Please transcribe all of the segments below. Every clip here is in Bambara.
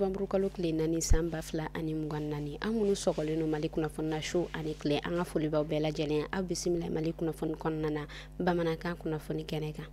novembre kalo tile 4 san 2024 an minnu sɔgɔlen no Mali kunnafoni na show ani tile an ka foli b'aw bɛɛ lajɛlen aw bisimila Mali kunnafoni kɔnɔna na bamanankan kunnafoni kɛnɛ kan.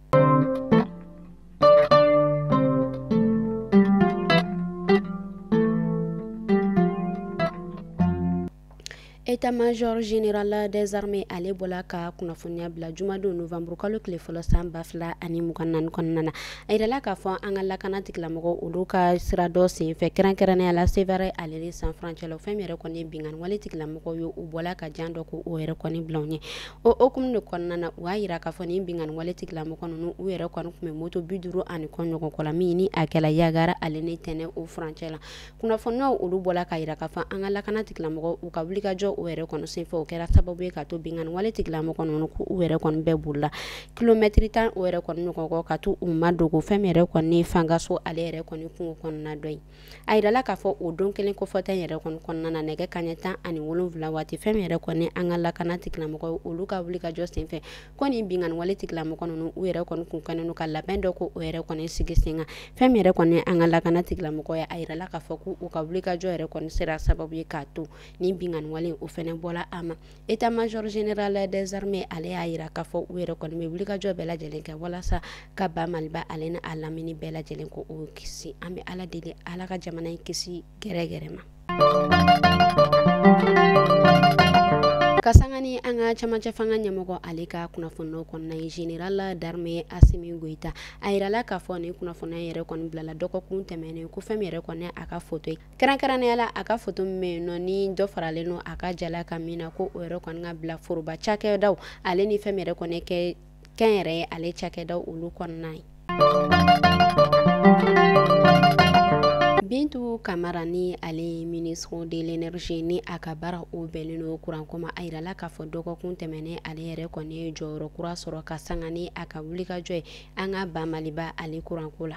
État-major général des armées ale bɔla ka kunnafoniya bila jumadon novembre kalo tile fɔlɔ san 2024 kɔnɔna na a yirala k'a fɔ an ka lakana tigilamɔgɔ olu ka sira dɔ senfɛ kɛrɛnkɛrɛnnenya la Sevare ale ni San Furancɛ fɛn min yɛrɛ kɔni binganni wale tigilamɔgɔ ye u bɔla ka jan dɔ ko o yɛrɛ kɔni bila u ɲɛ o hukumu de kɔnɔna na u y'a yira k'a fɔ nin binganni wale tigilamɔgɔ ninnu u yɛrɛ kɔni tun bɛ moto 50 ani kɔ ɲɔgɔn kɔ la min ni a kɛla Yagara ale ni Tɛnɛ o furancɛ la kunnafoniyaw olu bɔla ka yira k'a fɔ an ka lakana tigilamɔgɔ u ka wulikajɔ o yɛrɛ kɔni senfɛ o kɛra sababu ye ka to binganni wale tigilamɔgɔ ninnu ko u yɛrɛ kɔni bɛɛ bolila kilomɛtiri 10 o yɛrɛ kɔni ɲɔgɔn kɔ ka to u ma dogo fɛn min yɛrɛ kɔni fangaso ale yɛrɛ kɔni kungo kɔnɔna dɔ ye a yirala k'a fɔ o don kelen kɔfɛta yɛrɛ kɔni kɔnɔna na nɛgɛ kanɲɛ 17 waati fɛn min yɛrɛ kɔni an ka lakana tigilamɔgɔ olu ka wulikajɔ senfɛ ko nin binganni wale tigilamɔgɔ ninnu u yɛrɛ kɔni kun kɛnen don ka labɛn dɔ ko o yɛrɛ kɔni sigi sen kan fɛn min yɛrɛ kɔni an ka lakana tigilamɔgɔ ye a yirala k'a fɔ ko u ka wulikajɔ yɛrɛ kɔni sera sababu ye k'a to nin binganni wale o fɛnɛ bɔla a ma État-major général des armées ale y'a yira k'a fɔ u yɛrɛ kɔni bɛ wulikajɔ bɛɛ lajɛlen kɛ walasa ka ba Maliba ale ni a lamini bɛɛ lajɛlen ko o kisi an bɛ Ala deli Ala ka jamana in kisi gɛrɛgɛrɛ ma. Kasangani an ka camancɛ fanga ɲɛmɔgɔ ale ka kunnafoniyaw kɔnɔna ye général d'armée Asimi Goita a yirala k'a fɔ nin kunnafoniya yɛrɛ kɔni bilala dɔgɔkun tɛmɛnen ko fɛn min yɛrɛ kɔni a ka photo ye kɛrɛnkɛrɛnnenya la a ka photo min bɛ yen nɔ ni dɔ faralen no a ka jala ka min na ko o yɛrɛ kɔni ka bila foroba cakɛdaw ale ni fɛn min yɛrɛ kɔni kɛ kɛn yɛrɛ ye ale cakɛdaw olu kɔnɔna ye. Bintu Kamara ni ale ministre de l'énergie ni a ka baara o bɛnnen no courant ko ma a yirala k'a fɔ dɔgɔkun tɛmɛnen ale yɛrɛ kɔni ye jɔyɔrɔ kura sɔrɔ ka sanga ni a ka wulikajɔ ye an ka ba Maliba ale courant ko la.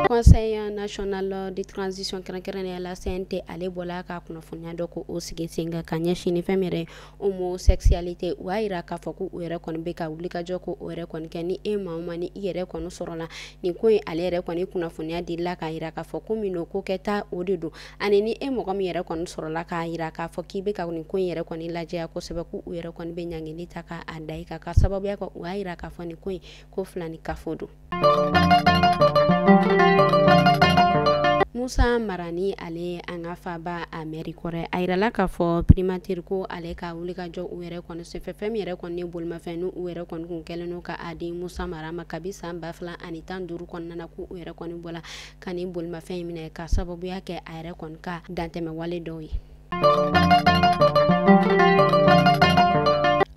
Conseil national de transition kɛrɛnkɛrɛnnenya la CNT ale bɔla ka kunnafoniya dɔ ko o sigi sen kan ka ɲɛsin ni fɛn min yɛrɛ homosexualité u y'a yira k'a fɔ ko u yɛrɛ kɔni bɛ ka wulikajɔ ko o yɛrɛ kɔni kɛ ni e maa o maa ni i yɛrɛ kɔni sɔrɔla nin ko in ale yɛrɛ kɔni kunnafoniya dilila k'a yira k'a fɔ ko min don ko kɛta o de don ani ni e mɔgɔ min yɛrɛ kɔni sɔrɔla k'a yira k'a fɔ k'i bɛ ka nin ko in yɛrɛ kɔni lajɛya kosɛbɛ ko u yɛrɛ kɔni bɛ ɲangili ta k'a da i kan ka sababuya kɛ u y'a yira k'a fɔ nin ko in ko filani kafo don. Musa Marani ale an ka faba a mairie kɔrɛ a yirala k'a fɔ primature ko ale ka wulikajɔ u yɛrɛ kɔni senfɛ fɛn min yɛrɛ kɔni ye bolimafɛn n'u yɛrɛ kɔni kun kɛlen no ka a di Musa Mara ma kabi san 2015 kɔnɔna na ko u yɛrɛ kɔni bɔla ka nin bolimafɛn in minɛ ka sababuya kɛ a yɛrɛ kɔni ka dantɛmɛ wale dɔw ye.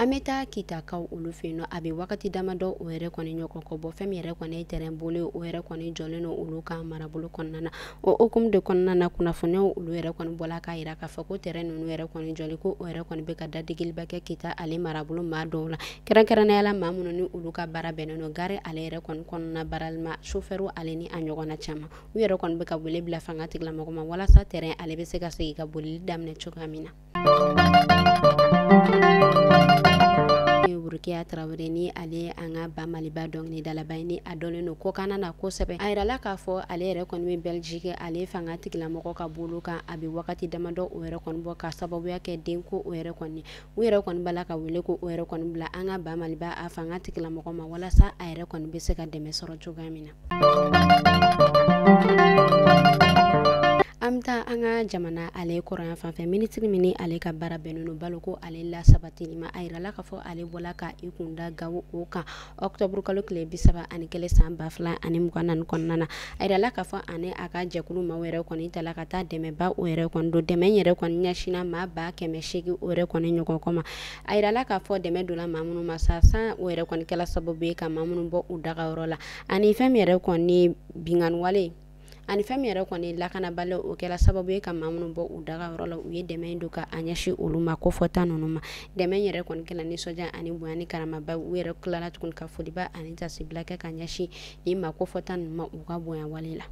An bɛ taa Kitakaw olu fɛ yen nɔ a bɛ wagati damadɔ o yɛrɛ kɔni ɲɔgɔn kɔ bɔ fɛn min yɛrɛ kɔni ye terrain bolo o yɛrɛ kɔni jɔlen no olu ka marabolo kɔnɔna na o hukumu de kɔnɔna na kunnafoniyaw olu yɛrɛ kɔni bɔla k'a yira k'a fɔ ko terrain ninnu yɛrɛ kɔni jɔli ko o yɛrɛ kɔni bɛ ka dadigiliba kɛ Kita ale marabolo maa dɔw la kɛrɛnkɛrɛnnenya la maa minnu ni olu ka baara bɛnnen no gare ale yɛrɛ kɔni kɔnɔna baralima chauffeur ale ni a ɲɔgɔnna caman u yɛrɛ kɔni bɛ ka wele bila fanga tigilamɔgɔ ma walasa terrain ale bɛ se ka segin ka bolili daminɛ cogoya min na. Burukiya Tarawele ni ale an ka ba Maliba dɔnkilidalaba ni a dɔnlen no ko kana na kosɛbɛ a yirala k'a fɔ ale yɛrɛ kɔni bɛ Belgique ale fanga tigilamɔgɔ ka bolo kan a bɛ wagati damadɔ o yɛrɛ kɔni bɔ ka sababuya kɛ den ko o yɛrɛ kɔni u yɛrɛ kɔni bala ka wele ko o yɛrɛ kɔni bila an ka ba Maliba a fanga tigilamɔgɔ ma walasa a yɛrɛ kɔni bɛ se ka dɛmɛ sɔrɔ cogoya min na. An bɛ taa an ka jamana ale kɔrɔyan fanfɛ minisiri min ale ka baara bɛnnen no balo ko ale la sabatili ma a yirala k'a fɔ ale bɔla ka i kun da Gawo o kan octobre kalo tile 31 san 2024 kɔnɔna na a yirala k'a fɔ ani a ka jɛkulu maaw yɛrɛ kɔni tala ka taa dɛmɛba o yɛrɛ kɔni don dɛmɛ yɛrɛ kɔni ɲɛsinna maa 180 o yɛrɛ kɔni ɲɔgɔn kɔ ma a yirala k'a fɔ dɛmɛ donna maa minnu ma sa san o yɛrɛ kɔni kɛla sababu ye ka maa minnu bɔ u dagayɔrɔ la ani fɛn min yɛrɛ kɔni binganni wale ani fɛn min yɛrɛ kɔni lakanabali o kɛra sababu ye ka maa minnu bɔ u dagayɔrɔ la u ye dɛmɛ in don ka a ɲɛsin olu ma kofɔta ninnu ma dɛmɛ yɛrɛ kɔni kɛla nisɔndiya ani bonya ni karamaba u yɛrɛ tilala tuguni ka foliba ani tasibila kɛ ka ɲɛsin nin ma kofɔta ninnu ma u ka bonya wale la.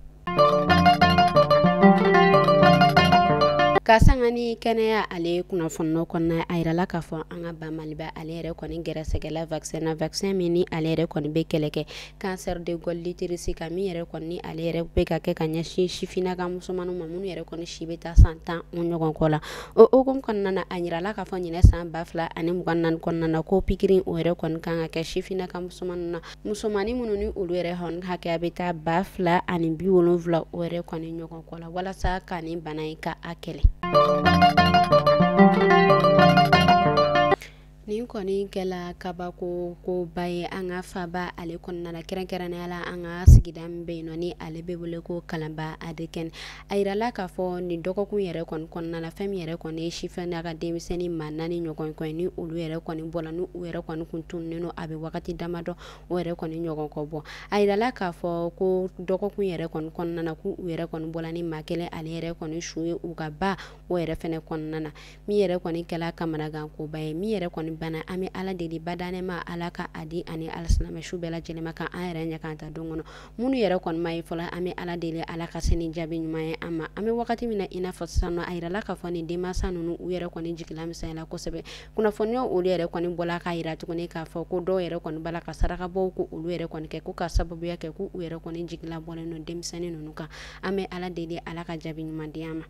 ka sanga ni kɛnɛya ale kunnafoni kɔnɔna a yirala k'a fɔ an ka ba Maliba ale yɛrɛ kɔni gɛrɛsɛgɛla vaccin min ni ale yɛrɛ kɔni bɛ kɛlɛ kɛ cancer de col l'utérus ka min yɛrɛ kɔni ale yɛrɛ bɛ ka kɛ ka ɲɛsin sifinnaka musomanninw ma minnu yɛrɛ kɔni si bɛ taa san 10 ɲɔgɔn kɔ la o hukumu kɔnɔna na a yirala k'a fɔ ɲinɛ san 2024 kɔnɔna na ko pikiri o yɛrɛ kɔni kan ka kɛ sifinnaka musomanninw na musomannin minnu ni olu yɛrɛ hakɛya bɛ taa 2070 o yɛrɛ kɔni ɲɔgɔn kɔ la walasa ka nin bana in ka a kɛlɛ. Nin kɔni kɛla kabako koba ye an ka faba ale kɔnɔna na kɛrɛnkɛrɛnnenya la an ka sigida min bɛ yen nɔ ni ale bɛ wele ko Kalanba Adekɛnɛ a yirala k'a fɔ nin dɔgɔkun yɛrɛ kɔni kɔnɔna la fɛn min yɛrɛ kɔni ye sifinnaka denmisɛnnin maa 4 ɲɔgɔn kɔ ni olu yɛrɛ kɔni bɔla ni u yɛrɛ kɔni kun tununnen don a bɛ wagati damadɔ o yɛrɛ kɔni ɲɔgɔn kɔ bɔ a yirala k'a fɔ ko dɔgɔkun yɛrɛ kɔni kɔnɔna na ko u yɛrɛ kɔni bɔla ni maa kelen ale yɛrɛ kɔni su ye u ka ba o yɛrɛ fɛnɛ kɔnɔna na min yɛrɛ kɔni kɛla kamanagan koba ye min yɛrɛ kɔni bana an bɛ ala deli badanema ala ka adi ani alasilamɛ su bɛɛ lajɛlen ma kan an yɛrɛ ɲɛ kan ta don kɔnɔ minnu yɛrɛ kɔni ma ye fɔlɔ an bɛ ala deli ala ka se ni jaabi ɲuman ye an ma an bɛ wagati min na i n'a fɔ sisan nɔ a yirala k'a fɔ nin denmansa ninnu u yɛrɛ kɔni jigila misɛnyala kosɛbɛ kunnafoniya olu yɛrɛ kɔni bɔla k'a yira tuguni k'a fɔ ko dɔw yɛrɛ kɔni bala ka sarakabɔw ko olu yɛrɛ kɔni kɛ ko ka sababuya kɛ ko u yɛrɛ kɔni jigila bɔlen don denmisɛnnin ninnu kan an bɛ ala deli ala ka jaabi ɲuman di an ma.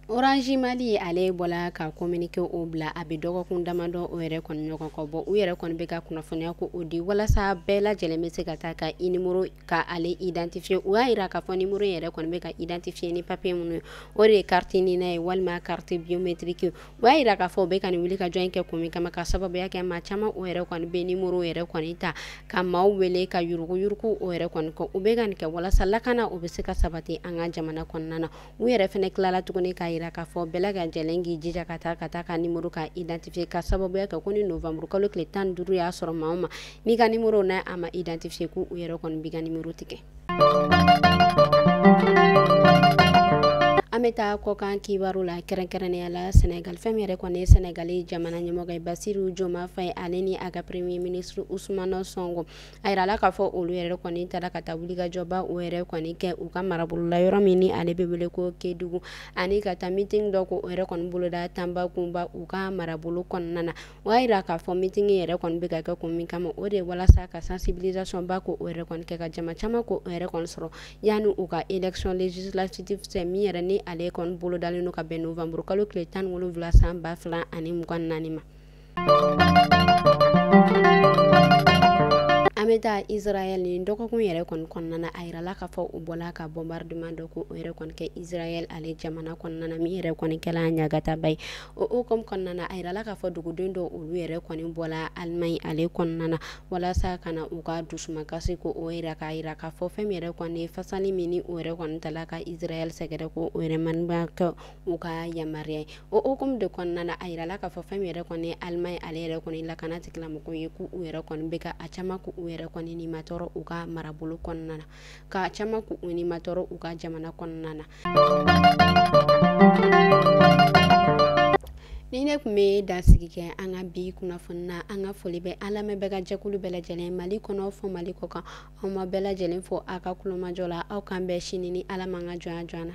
Orange Mali ale bɔla ka communiqué o bila a bɛ dɔgɔkun damadɔ o yɛrɛ kɔni ɲɔgɔn kɔ bɔ u yɛrɛ kɔni bɛ ka kunnafoniya ko o di walasa bɛɛ lajɛlen bɛ se ka taa ka i numéro ka ale identifier u y'a yira k'a fɔ numéro yɛrɛ kɔni bɛ ka identifier ni papier minnu ye o de ye carte nina ye walima carte biométrique u y'a yira k'a fɔ u bɛ ka nin wuli ka jɔ in kɛ kun min kama ka sababuya kɛ maa caman o yɛrɛ kɔni bɛ numéro yɛrɛ kɔni ta ka maaw wele ka yuruguyurugu o yɛrɛ kɔni kɔ u bɛ ka nin kɛ walasa lakana o bɛ se ka sabati an ka jamana kɔnɔna na u yɛrɛ fɛnɛ tilala tuguni k'a yira k'a fɔ bɛɛ lajɛlen k'i jija ka taa ka numéro ka identifier ka sababuya kɛ ko ni novembre kalo tile 15 y'a sɔrɔ maa o maa n'i ka numéro n'a a ma identifier ko u yɛrɛ kɔni b'i ka numéro tigɛ. An bɛ taa kɔkan kibaru la kɛrɛnkɛrɛnnenya la Sénégal fɛn min yɛrɛ kɔni ye Sénégal jamana ɲɛmɔgɔ ye Bassirou Diomaye Faye ale ni a ka premier ministre Ousmane Sonko a yirala k'a fɔ olu yɛrɛ kɔni taara ka taa wulikajɔba o yɛrɛ kɔni kɛ u ka marabolola yɔrɔ min ni ale bɛ wele ko Kédougou ani ka taa meeting dɔ ko o yɛrɛ kɔni boloda Tambacounda u ka marabolo kɔnɔna na o y'a yira k'a fɔ meeting yɛrɛ kɔni bɛ ka kɛ kun min kama o de ye walasa ka sensibilisation ba ko o yɛrɛ kɔni kɛ ka jama caman ko o yɛrɛ kɔni sɔrɔ yanni u ka élection législative cɛ min yɛrɛ ni ale kɔni bolo dalen no ka bɛn novembre kalo tile 17 san 2024 ma. An bɛ taa Israël ni dɔgɔkun yɛrɛ kɔni kɔnɔna na a yirala k'a fɔ u bɔla ka bombardement dɔ ko o yɛrɛ kɔni kɛ Israël ale jamana kɔnɔna na min yɛrɛ kɔni kɛla ɲagataba ye o hukumu kɔnɔna na a yirala k'a fɔ duguden dɔ olu yɛrɛ kɔni bɔla Allemagne ale kɔnɔna na walasa ka na u ka dusumakasi ko o yɛrɛ k'a yira k'a fɔ fɛn min yɛrɛ kɔni ye fasali min ni o yɛrɛ kɔni tala ka Israël sɛgɛrɛ ko o yɛrɛ maniba kɛ u ka yamaruya ye o hukumu de kɔnɔna na a yirala k'a fɔ fɛn min yɛrɛ kɔni ye Allemagne ale yɛrɛ kɔni lakana tigilamɔgɔw ye ko u yɛrɛ kɔni bɛ ka a caman ko u yɛrɛ kɔni ni ma tɔɔrɔ u ka marabolo kɔnɔna na ka caman ko u ni ma tɔɔrɔ u ka jamana kɔnɔna na. Ni ne tun bɛ dansigi kɛ an ka bi kunnafoni na an ka foli bɛ an lamɛnbɛɛ ka jɛkulu bɛɛ lajɛlen Mali kɔnɔ fɔ Mali kɔ kan aw ma bɛɛ lajɛlen fo aw ka kulomajɔ la aw k'an bɛɛ sini ni Ala man ka jɔnya na.